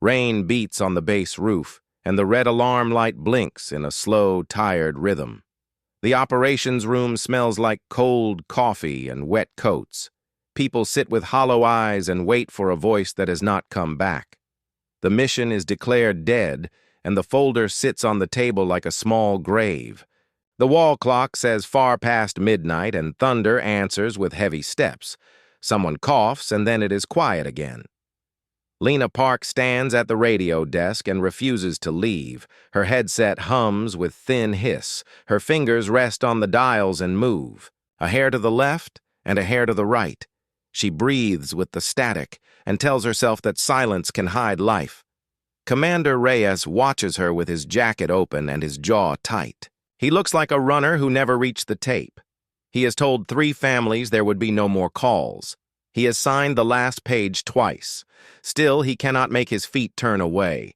Rain beats on the base roof, and the red alarm light blinks in a slow, tired rhythm. The operations room smells like cold coffee and wet coats. People sit with hollow eyes and wait for a voice that has not come back. The mission is declared dead, and the folder sits on the table like a small grave. The wall clock says far past midnight, and thunder answers with heavy steps. Someone coughs, and then it is quiet again. Lena Park stands at the radio desk and refuses to leave. Her headset hums with thin hiss. Her fingers rest on the dials and move. A hair to the left and a hair to the right. She breathes with the static and tells herself that silence can hide life. Commander Reyes watches her with his jacket open and his jaw tight. He looks like a runner who never reached the tape. He has told 3 families there would be no more calls. He has signed the last page twice. Still, he cannot make his feet turn away.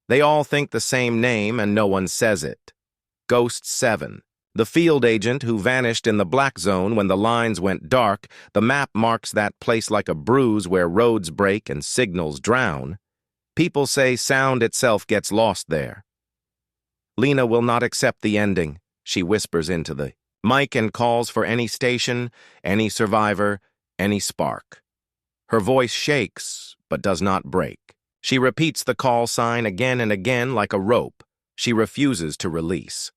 They all think the same name and no one says it. Ghost 7. The field agent who vanished in the black zone when the lines went dark. The map marks that place like a bruise where roads break and signals drown. People say sound itself gets lost there. Lena will not accept the ending. She whispers into the mic and calls for any station, any survivor, any spark. Her voice shakes, but does not break. She repeats the call sign again and again like a rope. She refuses to release.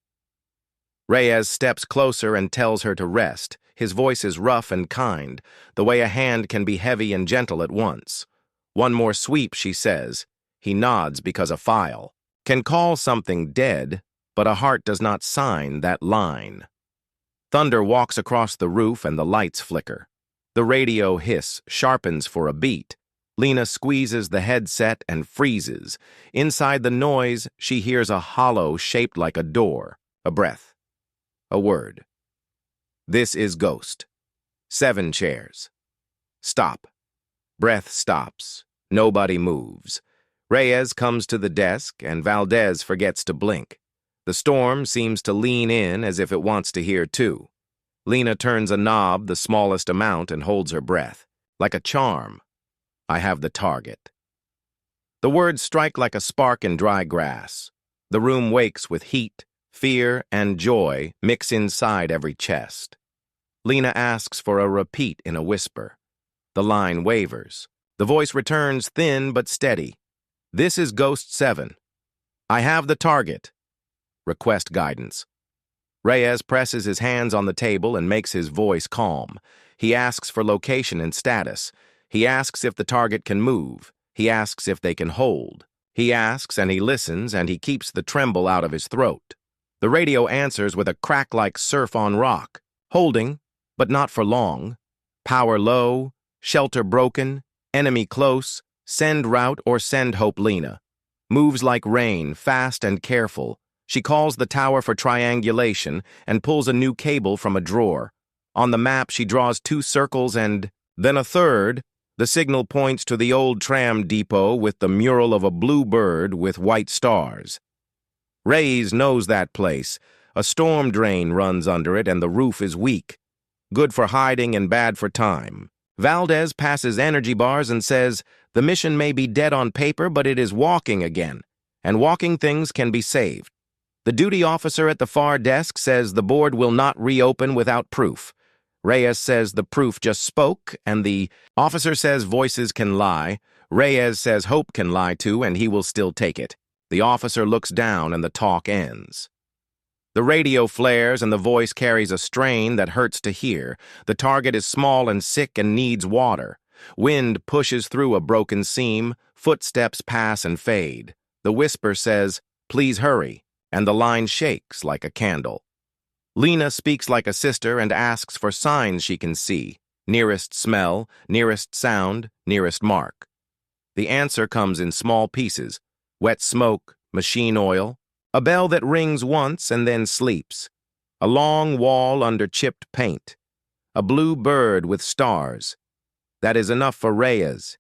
Reyes steps closer and tells her to rest. His voice is rough and kind, the way a hand can be heavy and gentle at once. One more sweep, she says. He nods because a file can call something dead, but a heart does not sign that line. Thunder walks across the roof and the lights flicker. The radio hiss sharpens for a beat. Lena squeezes the headset and freezes. Inside the noise, she hears a hollow shaped like a door, a breath, a word. This is Ghost. 7 chairs. Stop. Breath stops. Nobody moves. Reyes comes to the desk, and Valdez forgets to blink. The storm seems to lean in as if it wants to hear too. Lena turns a knob the smallest amount and holds her breath. Like a charm. I have the target. The words strike like a spark in dry grass. The room wakes with heat, fear, and joy mix inside every chest. Lena asks for a repeat in a whisper. The line wavers. The voice returns thin but steady. This is Ghost 7. I have the target. Request guidance. Reyes presses his hands on the table and makes his voice calm. He asks for location and status. He asks if the target can move. He asks if they can hold. He asks and he listens and he keeps the tremble out of his throat. The radio answers with a crack like surf on rock. Holding, but not for long. Power low, shelter broken, enemy close, send route or send hope. Lena moves like rain, fast and careful. She calls the tower for triangulation and pulls a new cable from a drawer. On the map, she draws 2 circles and then a third. The signal points to the old tram depot with the mural of a blue bird with white stars. Reyes knows that place. A storm drain runs under it and the roof is weak. Good for hiding and bad for time. Valdez passes energy bars and says, the mission may be dead on paper, but it is walking again, and walking things can be saved. The duty officer at the far desk says the board will not reopen without proof. Reyes says the proof just spoke, and the officer says voices can lie. Reyes says hope can lie too, and he will still take it. The officer looks down and the talk ends. The radio flares and the voice carries a strain that hurts to hear. The target is small and sick and needs water. Wind pushes through a broken seam. Footsteps pass and fade. The whisper says, please hurry, and the line shakes like a candle. Lena speaks like a sister and asks for signs she can see. Nearest smell, nearest sound, nearest mark. The answer comes in small pieces. Wet smoke, machine oil, a bell that rings once and then sleeps, a long wall under chipped paint, a blue bird with stars. That is enough for Reyes.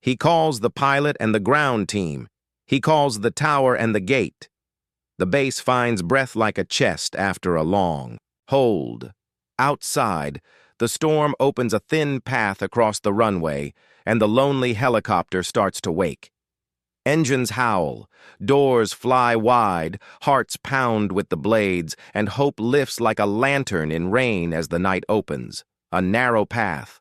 He calls the pilot and the ground team. He calls the tower and the gate. The base finds breath like a chest after a long hold. Outside, the storm opens a thin path across the runway, and the lonely helicopter starts to wake. Engines howl, doors fly wide, hearts pound with the blades, and hope lifts like a lantern in rain as the night opens. A narrow path.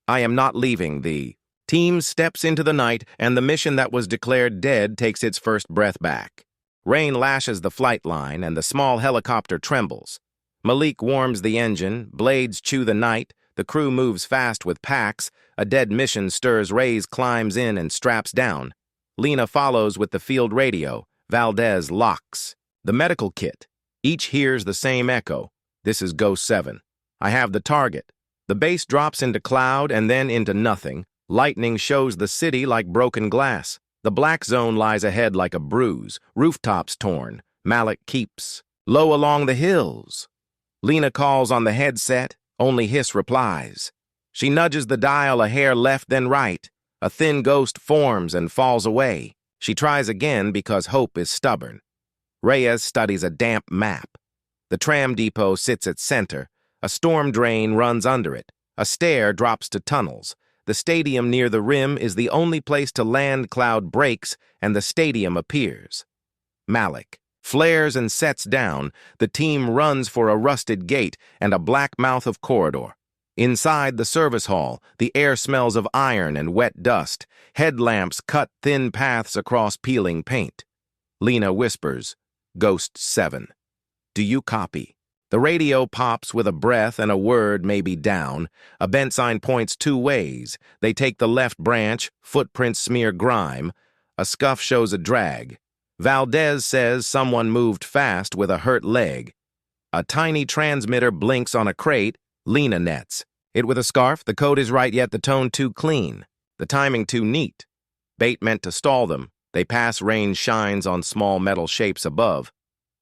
I am not leaving thee. Team steps into the night, and the mission that was declared dead takes its first breath back. Rain lashes the flight line, and the small helicopter trembles. Malik warms the engine, blades chew the night, the crew moves fast with packs, a dead mission stirs. Reyes climbs in and straps down. Lena follows with the field radio. Valdez locks. The medical kit. Each hears the same echo. This is Ghost 7. I have the target. The base drops into cloud and then into nothing. Lightning shows the city like broken glass. The black zone lies ahead like a bruise. Rooftops torn. Malik keeps. Low along the hills. Lena calls on the headset. Only hiss replies. She nudges the dial a hair left then right. A thin ghost forms and falls away. She tries again because hope is stubborn. Reyes studies a damp map. The tram depot sits at center. A storm drain runs under it. A stair drops to tunnels. The stadium near the rim is the only place to land. Cloud breaks, and the stadium appears. Malik flares and sets down. The team runs for a rusted gate and a black mouth of corridor. Inside the service hall, the air smells of iron and wet dust. Headlamps cut thin paths across peeling paint. Lena whispers, Ghost 7. Do you copy? The radio pops with a breath and a word maybe down. A bent sign points two ways. They take the left branch, footprints smear grime. A scuff shows a drag. Valdez says someone moved fast with a hurt leg. A tiny transmitter blinks on a crate. Lena nets. It with a scarf, the code is right yet the tone too clean. The timing too neat. Bait meant to stall them. They pass range shines on small metal shapes above.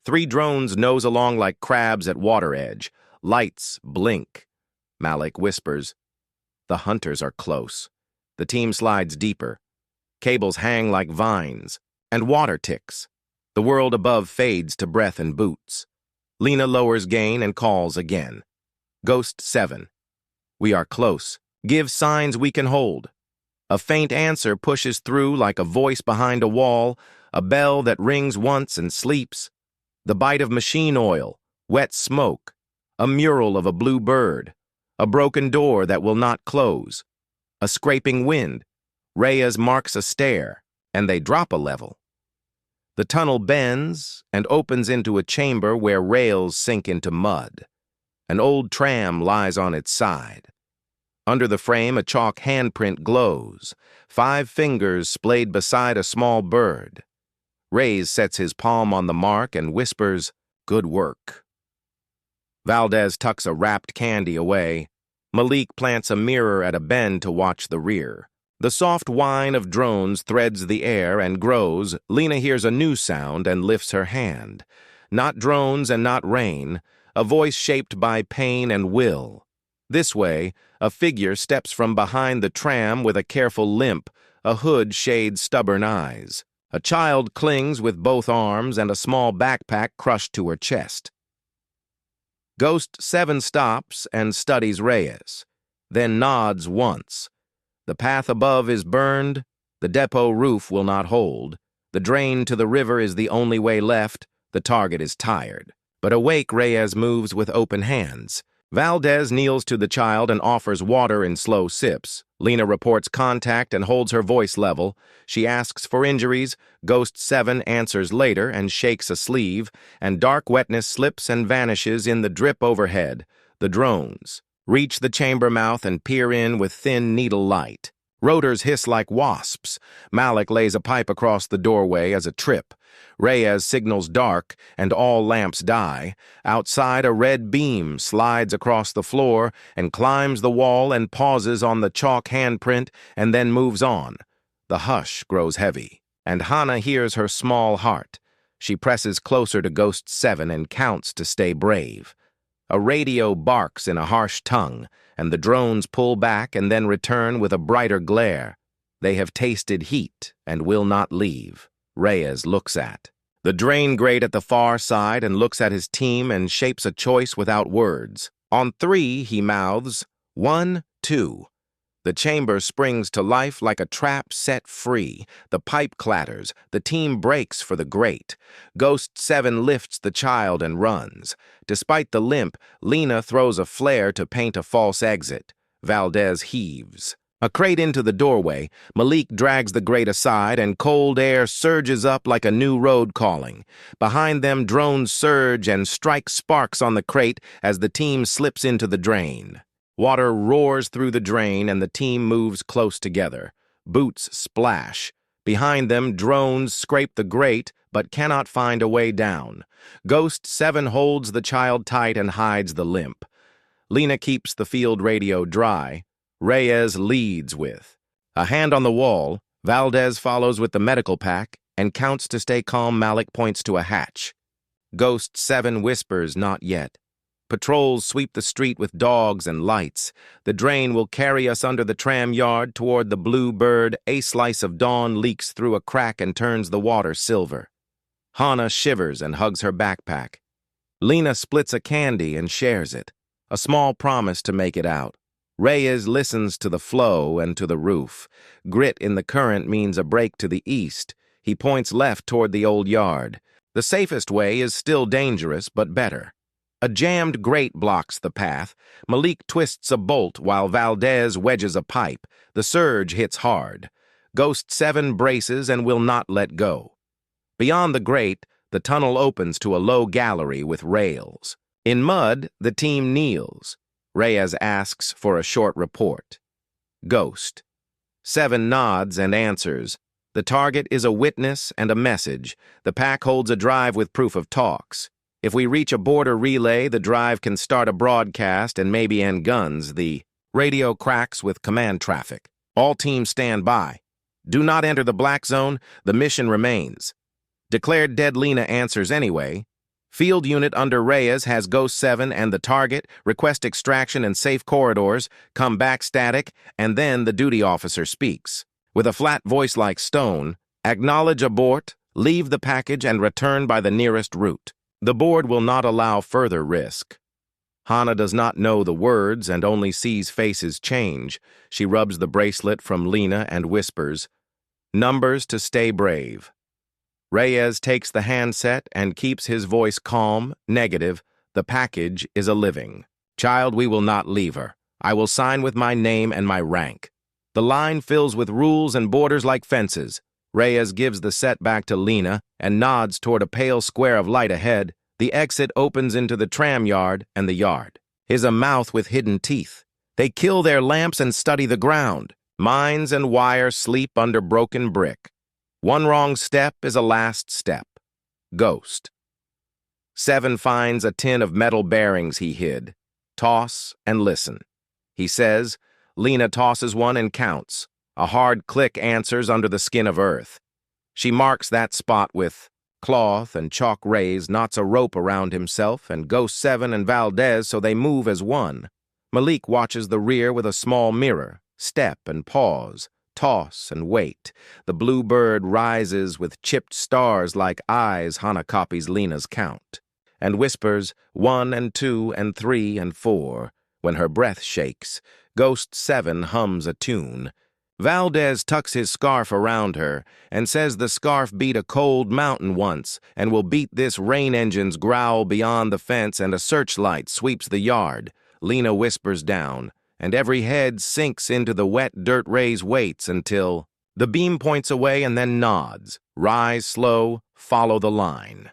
3 drones nose along like crabs at water edge. Lights blink. Malik whispers. The hunters are close. The team slides deeper. Cables hang like vines. And water ticks. The world above fades to breath and boots. Lena lowers gain and calls again. Ghost 7. We are close. Give signs we can hold. A faint answer pushes through like a voice behind a wall, a bell that rings once and sleeps. The bite of machine oil, wet smoke, a mural of a blue bird, a broken door that will not close, a scraping wind. Reyes marks a stair, and they drop a level. The tunnel bends and opens into a chamber where rails sink into mud. An old tram lies on its side. Under the frame, a chalk handprint glows, 5 fingers splayed beside a small bird. Reyes sets his palm on the mark and whispers, Good work. Valdez tucks a wrapped candy away. Malik plants a mirror at a bend to watch the rear. The soft whine of drones threads the air and grows. Lena hears a new sound and lifts her hand. Not drones and not rain, a voice shaped by pain and will. This way, a figure steps from behind the tram with a careful limp. A hood shades stubborn eyes. A child clings with both arms and a small backpack crushed to her chest. Ghost 7 stops and studies Reyes, then nods once. The path above is burned. The depot roof will not hold. The drain to the river is the only way left. The target is tired. But awake, Reyes moves with open hands. Valdez kneels to the child and offers water in slow sips. Lena reports contact and holds her voice level. She asks for injuries. Ghost 7 answers later and shakes a sleeve, and dark wetness slips and vanishes in the drip overhead. The drones reach the chamber mouth and peer in with thin needle light. Rotors hiss like wasps. Malik lays a pipe across the doorway as a trip. Reyes signals dark, and all lamps die. Outside, a red beam slides across the floor and climbs the wall and pauses on the chalk handprint and then moves on. The hush grows heavy, and Hannah hears her small heart. She presses closer to Ghost 7 and counts to stay brave. A radio barks in a harsh tongue, and the drones pull back and then return with a brighter glare. They have tasted heat and will not leave. Reyes looks at the drain grate at the far side and looks at his team and shapes a choice without words. On 3, he mouths, 1, 2. The chamber springs to life like a trap set free. The pipe clatters. The team breaks for the grate. Ghost 7 lifts the child and runs. Despite the limp, Lena throws a flare to paint a false exit. Valdez heaves. A crate into the doorway, Malik drags the grate aside and cold air surges up like a new road calling. Behind them, drones surge and strike sparks on the crate as the team slips into the drain. Water roars through the drain and the team moves close together. Boots splash. Behind them, drones scrape the grate but cannot find a way down. Ghost 7 holds the child tight and hides the limp. Lena keeps the field radio dry. Reyes leads with a hand on the wall. Valdez follows with the medical pack and counts to stay calm. Malik points to a hatch. Ghost 7 whispers, "Not yet." Patrols sweep the street with dogs and lights. The drain will carry us under the tram yard toward the Blue Bird. A slice of dawn leaks through a crack and turns the water silver. Hannah shivers and hugs her backpack. Lena splits a candy and shares it, a small promise to make it out. Reyes listens to the flow and to the roof. Grit in the current means a break to the east. He points left toward the old yard. The safest way is still dangerous, but better. A jammed grate blocks the path. Malik twists a bolt while Valdez wedges a pipe. The surge hits hard. Ghost 7 braces and will not let go. Beyond the grate, the tunnel opens to a low gallery with rails. In mud, the team kneels. Reyes asks for a short report. Ghost 7 nods and answers. The target is a witness and a message. The pack holds a drive with proof of talks. If we reach a border relay, the drive can start a broadcast and maybe end guns. The radio cracks with command traffic. All teams stand by. Do not enter the black zone. The mission remains. Declared dead. Lena answers anyway. Field unit under Reyes has Ghost 7 and the target, request extraction and safe corridors, come back static, and then the duty officer speaks. With a flat voice like stone, acknowledge abort, leave the package and return by the nearest route. The board will not allow further risk. Hannah does not know the words and only sees faces change. She rubs the bracelet from Lena and whispers, "Numbers to stay brave." Reyes takes the handset and keeps his voice calm, negative. The package is a living. "Child, we will not leave her. I will sign with my name and my rank." The line fills with rules and borders like fences. Reyes gives the set back to Lena and nods toward a pale square of light ahead. The exit opens into the tram yard, and the yard is a mouth with hidden teeth. They kill their lamps and study the ground. Mines and wire sleep under broken brick. One wrong step is a last step. Ghost 7 finds a tin of metal bearings he hid. Toss and listen. He says. Lena tosses one and counts. A hard click answers under the skin of earth. She marks that spot with cloth and chalk rays, knots a rope around himself and Ghost 7 and Valdez so they move as one. Malik watches the rear with a small mirror. Step and pause. Toss and wait. The Blue Bird rises with chipped stars like eyes. Hannah copies Lena's count and whispers 1 and 2 and 3 and 4. When her breath shakes, Ghost 7 hums a tune. Valdez tucks his scarf around her and says the scarf beat a cold mountain once and will beat this rain engine's growl beyond the fence, and a searchlight sweeps the yard. Lena whispers down, and every head sinks into the wet dirt. Reyes waits until the beam points away and then nods. Rise slow, follow the line.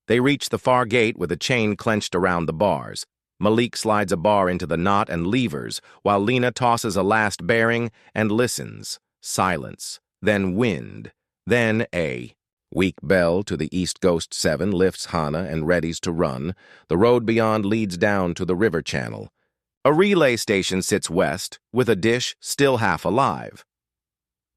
They reach the far gate with a chain clenched around the bars. Malik slides a bar into the knot and levers, while Lena tosses a last bearing and listens. Silence, then wind, then a weak bell to the east. Ghost 7 lifts Hannah and readies to run. The road beyond leads down to the river channel. A relay station sits west, with a dish still half alive.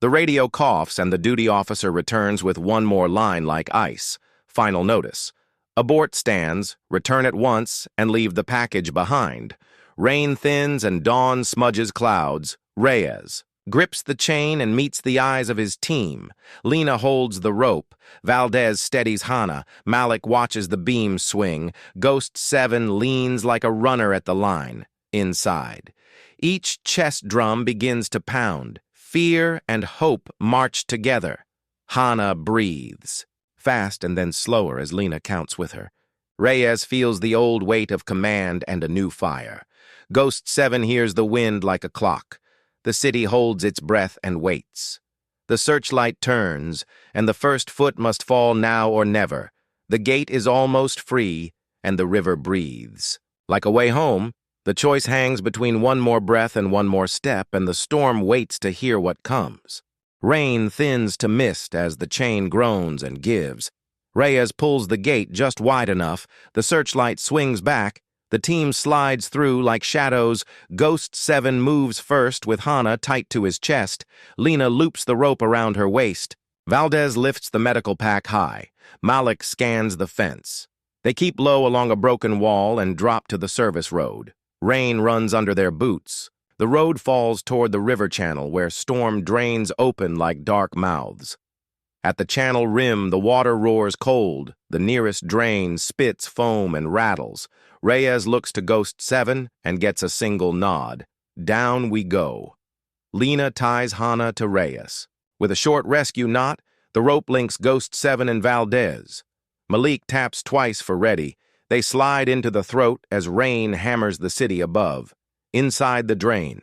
The radio coughs and the duty officer returns with one more line like ice. Final notice. Abort stands, return at once, and leave the package behind. Rain thins and dawn smudges clouds. Reyes grips the chain and meets the eyes of his team. Lena holds the rope. Valdez steadies Hannah. Malik watches the beam swing. Ghost 7 leans like a runner at the line. Inside. Each chest drum begins to pound. Fear and hope march together. Hana breathes, fast and then slower as Lena counts with her. Reyes feels the old weight of command and a new fire. Ghost 7 hears the wind like a clock. The city holds its breath and waits. The searchlight turns, and the first foot must fall now or never. The gate is almost free, and the river breathes. Like a way home, the choice hangs between one more breath and one more step, and the storm waits to hear what comes. Rain thins to mist as the chain groans and gives. Reyes pulls the gate just wide enough, the searchlight swings back, the team slides through like shadows. Ghost 7 moves first with Hana tight to his chest. Lena loops the rope around her waist. Valdez lifts the medical pack high. Malik scans the fence. They keep low along a broken wall and drop to the service road. Rain runs under their boots. The road falls toward the river channel where storm drains open like dark mouths. At the channel rim, the water roars cold. The nearest drain spits foam and rattles. Reyes looks to Ghost 7 and gets a single nod. Down we go. Lena ties Hana to Reyes. With a short rescue knot, the rope links Ghost 7 and Valdez. Malik taps twice for ready. They slide into the throat as rain hammers the city above. Inside the drain,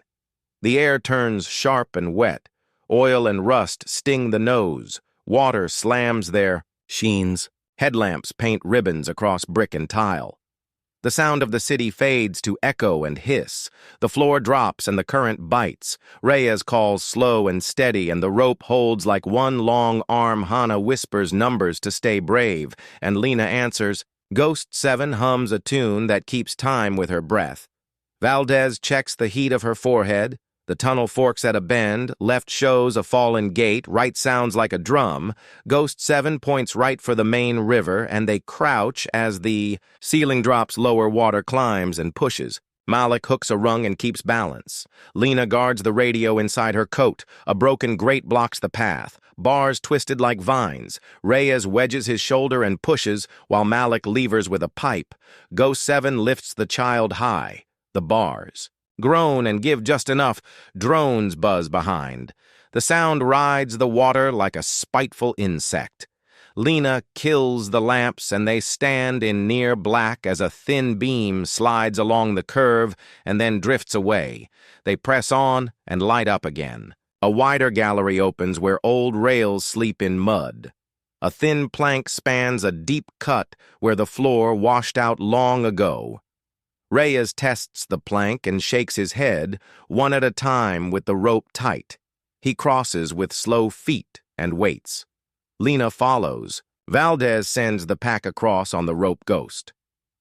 the air turns sharp and wet. Oil and rust sting the nose. Water slams their sheens. Headlamps paint ribbons across brick and tile. The sound of the city fades to echo and hiss. The floor drops and the current bites. Reyes calls slow and steady, and the rope holds like one long arm. Hana whispers numbers to stay brave, and Lena answers. Ghost 7 hums a tune that keeps time with her breath. Valdez checks the heat of her forehead. The tunnel forks at a bend. Left shows a fallen gate. Right sounds like a drum. Ghost 7 points right for the main river, and they crouch as the ceiling drops lower. Water climbs and pushes. Malik hooks a rung and keeps balance. Lena guards the radio inside her coat. A broken grate blocks the path. Bars twisted like vines. Reyes wedges his shoulder and pushes, while Malik levers with a pipe. Ghost 7 lifts the child high. The bars groan and give just enough. Drones buzz behind. The sound rides the water like a spiteful insect. Lena kills the lamps, and they stand in near black as a thin beam slides along the curve and then drifts away. They press on and light up again. A wider gallery opens where old rails sleep in mud. A thin plank spans a deep cut where the floor washed out long ago. Reyes tests the plank and shakes his head, one at a time with the rope tight. He crosses with slow feet and waits. Lena follows. Valdez sends the pack across on the rope Ghost.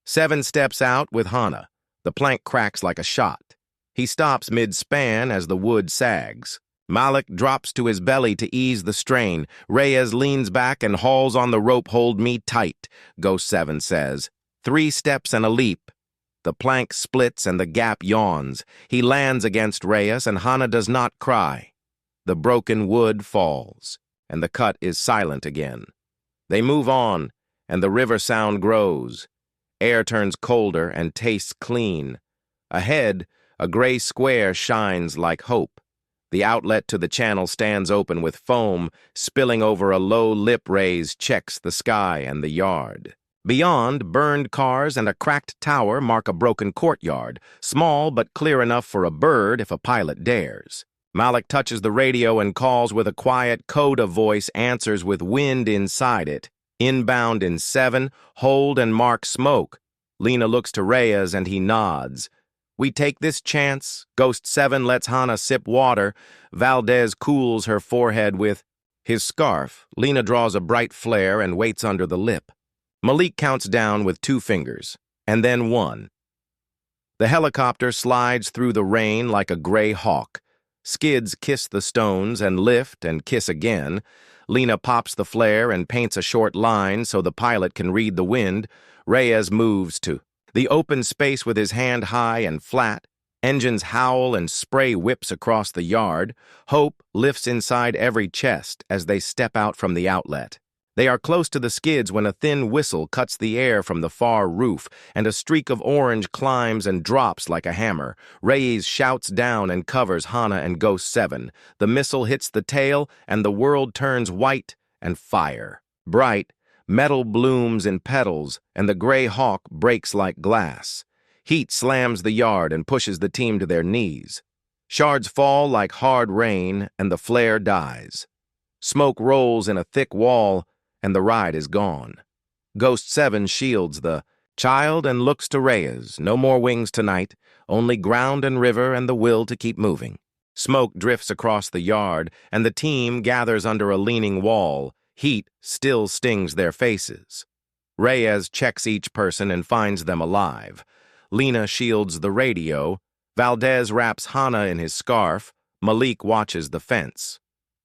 7 steps out with Hana. The plank cracks like a shot. He stops mid-span as the wood sags. Malik drops to his belly to ease the strain. Reyes leans back and hauls on the rope. Hold me tight, Ghost 7 says. 3 steps and a leap. The plank splits and the gap yawns. He lands against Reyes, and Hana does not cry. The broken wood falls, and the cut is silent again. They move on, and the river sound grows. Air turns colder and tastes clean. Ahead, a gray square shines like hope. The outlet to the channel stands open with foam spilling over. A low lip raise checks the sky and the yard. Beyond, burned cars and a cracked tower mark a broken courtyard, small but clear enough for a bird if a pilot dares. Malik touches the radio and calls with a quiet coda voice, answers with wind inside it. Inbound in 7, hold and mark smoke. Lena looks to Reyes and he nods. We take this chance. Ghost 7 lets Hana sip water. Valdez cools her forehead with his scarf. Lena draws a bright flare and waits under the lip. Malik counts down with 2 fingers, and then 1. The helicopter slides through the rain like a gray hawk. Skids kiss the stones and lift and kiss again. Lena pops the flare and paints a short line so the pilot can read the wind. Reyes moves to the open space with his hand high and flat. Engines howl and spray whips across the yard. Hope lifts inside every chest as they step out from the outlet. They are close to the skids when a thin whistle cuts the air from the far roof, and a streak of orange climbs and drops like a hammer. Reyes shouts down and covers Hana and Ghost 7. The missile hits the tail, and the world turns white and fire. Bright, metal blooms in petals, and the gray hawk breaks like glass. Heat slams the yard and pushes the team to their knees. Shards fall like hard rain, and the flare dies. Smoke rolls in a thick wall, and the ride is gone. Ghost 7 shields the child and looks to Reyes. No more wings tonight, only ground and river and the will to keep moving. Smoke drifts across the yard, and the team gathers under a leaning wall. Heat still stings their faces. Reyes checks each person and finds them alive. Lena shields the radio. Valdez wraps Hana in his scarf. Malik watches the fence.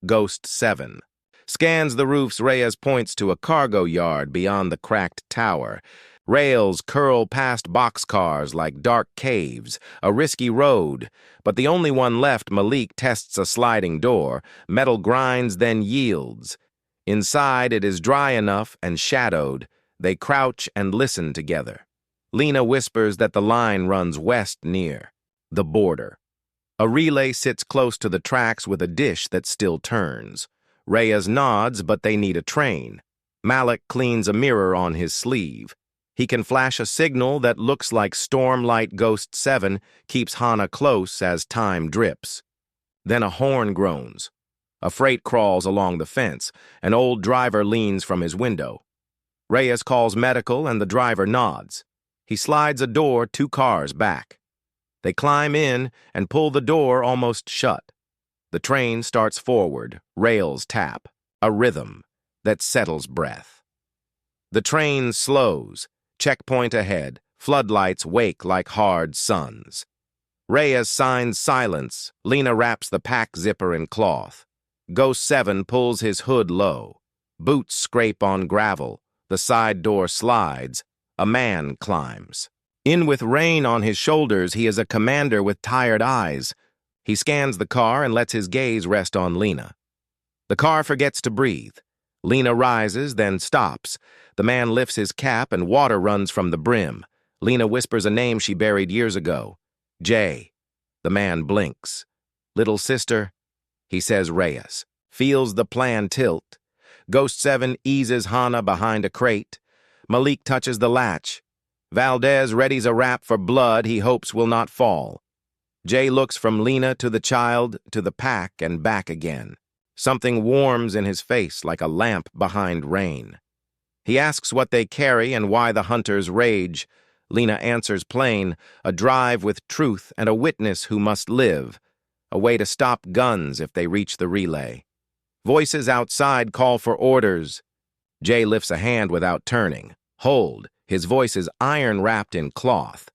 Ghost 7 scans the roofs. Reyes points to a cargo yard beyond the cracked tower. Rails curl past boxcars like dark caves, a risky road, but the only one left. Malik tests a sliding door. Metal grinds, then yields. Inside, it is dry enough and shadowed. They crouch and listen together. Lena whispers that the line runs west near the border. A relay sits close to the tracks with a dish that still turns. Reyes nods, but they need a train. Malik cleans a mirror on his sleeve. He can flash a signal that looks like Stormlight. Ghost 7 keeps Hana close as time drips. Then a horn groans. A freight crawls along the fence. An old driver leans from his window. Reyes calls medical, and the driver nods. He slides a door 2 cars back. They climb in and pull the door almost shut. The train starts forward. Rails tap. A rhythm that settles breath. The train slows. Checkpoint ahead. Floodlights wake like hard suns. Reyes signs silence. Lena wraps the pack zipper in cloth. Ghost 7 pulls his hood low. Boots scrape on gravel. The side door slides. A man climbs. In with rain on his shoulders, he is a commander with tired eyes. He scans the car and lets his gaze rest on Lena. The car forgets to breathe. Lena rises, then stops. The man lifts his cap and water runs from the brim. Lena whispers a name she buried years ago. Jay. The man blinks. Little sister, he says. Reyes feels the plan tilt. Ghost 7 eases Hana behind a crate. Malik touches the latch. Valdez readies a wrap for blood he hopes will not fall. Jay looks from Lena to the child, to the pack, and back again. Something warms in his face like a lamp behind rain. He asks what they carry and why the hunters rage. Lena answers plain, a drive with truth and a witness who must live, a way to stop guns if they reach the relay. Voices outside call for orders. Jay lifts a hand without turning. Hold. His voice is iron-wrapped in cloth.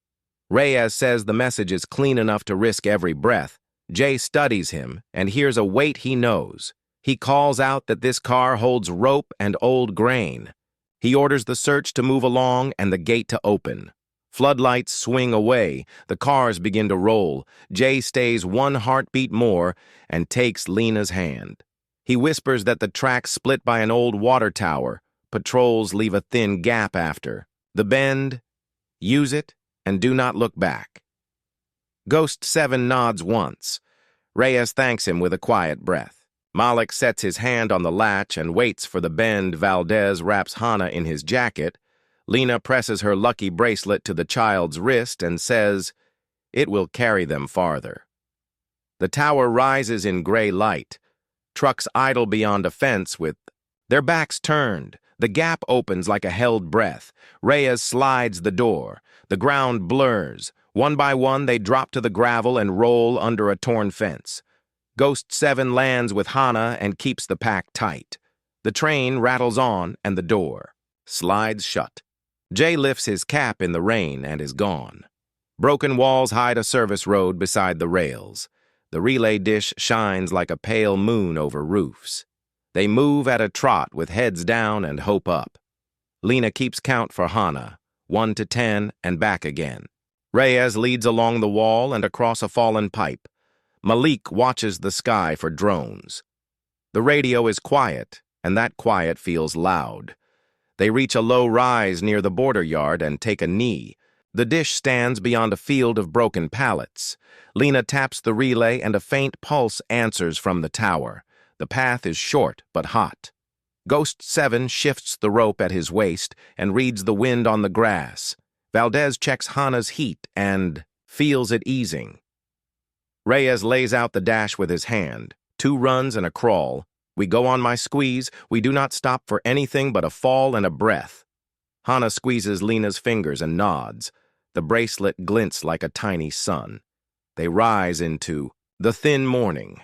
Reyes says the message is clean enough to risk every breath. Jay studies him and hears a weight he knows. He calls out that this car holds rope and old grain. He orders the search to move along and the gate to open. Floodlights swing away. The cars begin to roll. Jay stays 1 heartbeat more and takes Lena's hand. He whispers that the track's split by an old water tower. Patrols leave a thin gap after. The bend, use it, and do not look back. Ghost 7 nods once. Reyes thanks him with a quiet breath. Malik sets his hand on the latch and waits for the bend. Valdez wraps Hana in his jacket. Lena presses her lucky bracelet to the child's wrist and says, "It will carry them farther." The tower rises in gray light. Trucks idle beyond a fence with their backs turned. The gap opens like a held breath. Reyes slides the door. The ground blurs. One by one, they drop to the gravel and roll under a torn fence. Ghost 7 lands with Hana and keeps the pack tight. The train rattles on and the door slides shut. Jay lifts his cap in the rain and is gone. Broken walls hide a service road beside the rails. The relay dish shines like a pale moon over roofs. They move at a trot with heads down and hope up. Lena keeps count for Hana, 1 to 10 and back again. Reyes leads along the wall and across a fallen pipe. Malik watches the sky for drones. The radio is quiet, and that quiet feels loud. They reach a low rise near the border yard and take a knee. The dish stands beyond a field of broken pallets. Lena taps the relay and a faint pulse answers from the tower. The path is short but hot. Ghost 7 shifts the rope at his waist and reads the wind on the grass. Valdez checks Hana's heat and feels it easing. Reyes lays out the dash with his hand. 2 runs and a crawl. We go on my squeeze. We do not stop for anything but a fall and a breath. Hana squeezes Lena's fingers and nods. The bracelet glints like a tiny sun. They rise into the thin morning.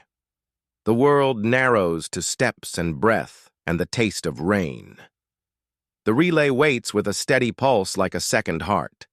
The world narrows to steps and breath and the taste of rain. The relay waits with a steady pulse like a second heart.